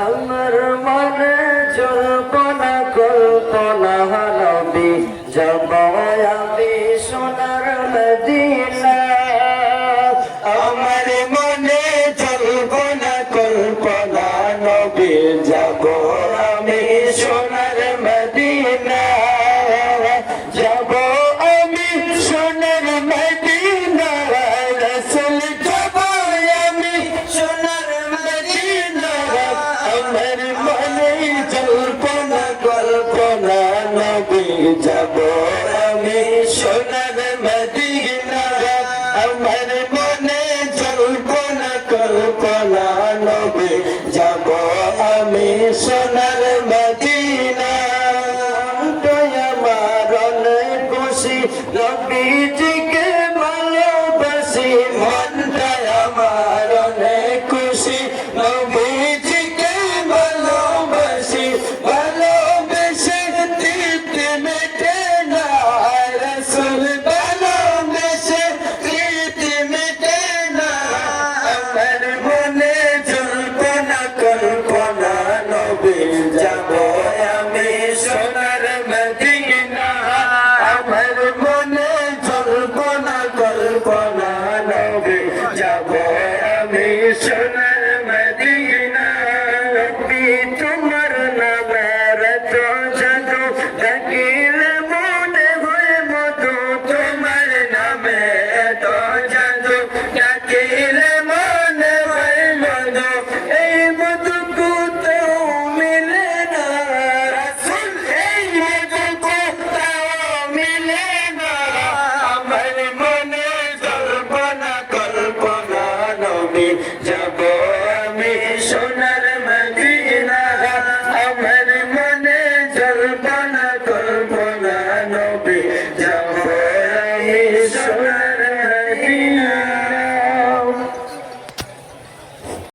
আমার মনে জল্পনা কল্পনা নবী যাব আমি সোনার মদিনা। আমার মনে জল্পনা কল্পনা নবী যাব আমি সোনার মদিনা। যাব আমি সোনার মদিনা, রাসূল যাব আমি সোনার মদিনা। আমার মনে জল্পনা কল্পনা নবী যাব আমি সোনার মদিনা। আমার মনে জল্পনা কল্পনা নবী যাব আমি সোনার মদিনা। আমার অনেক খুশি নবীজিকে ভালোবাসি, মনটা আমার অনেক খুশি নবীজিকে ভালোবাসি। ভালোবেসে তৃপ্তি মেটে না, রাসূল ভালোবেসে তৃপ্তি মেটে না। আমার মনে জল্পনা কল্পনা নবী যাব আমি সোনার মদিনা। আমার মনে জল্পনা কল্পনা নবী যাব আমি সোনার মদিনা। নবী তোমার নামের তো জাদু, ডাকিলে মনে হয় মধু। তোমার নামে তো জাদু, ডাকিলে মনে হয় মধু। এই মধু কোথাও মিলে না, রাসূল এই মধু কোথাও মিলে না। আমার মনে জল্পনা কল্পনা নবী যাব আমি সোনার মদিনা। আমার মনে জল্পনা কল্পনা নবী যাব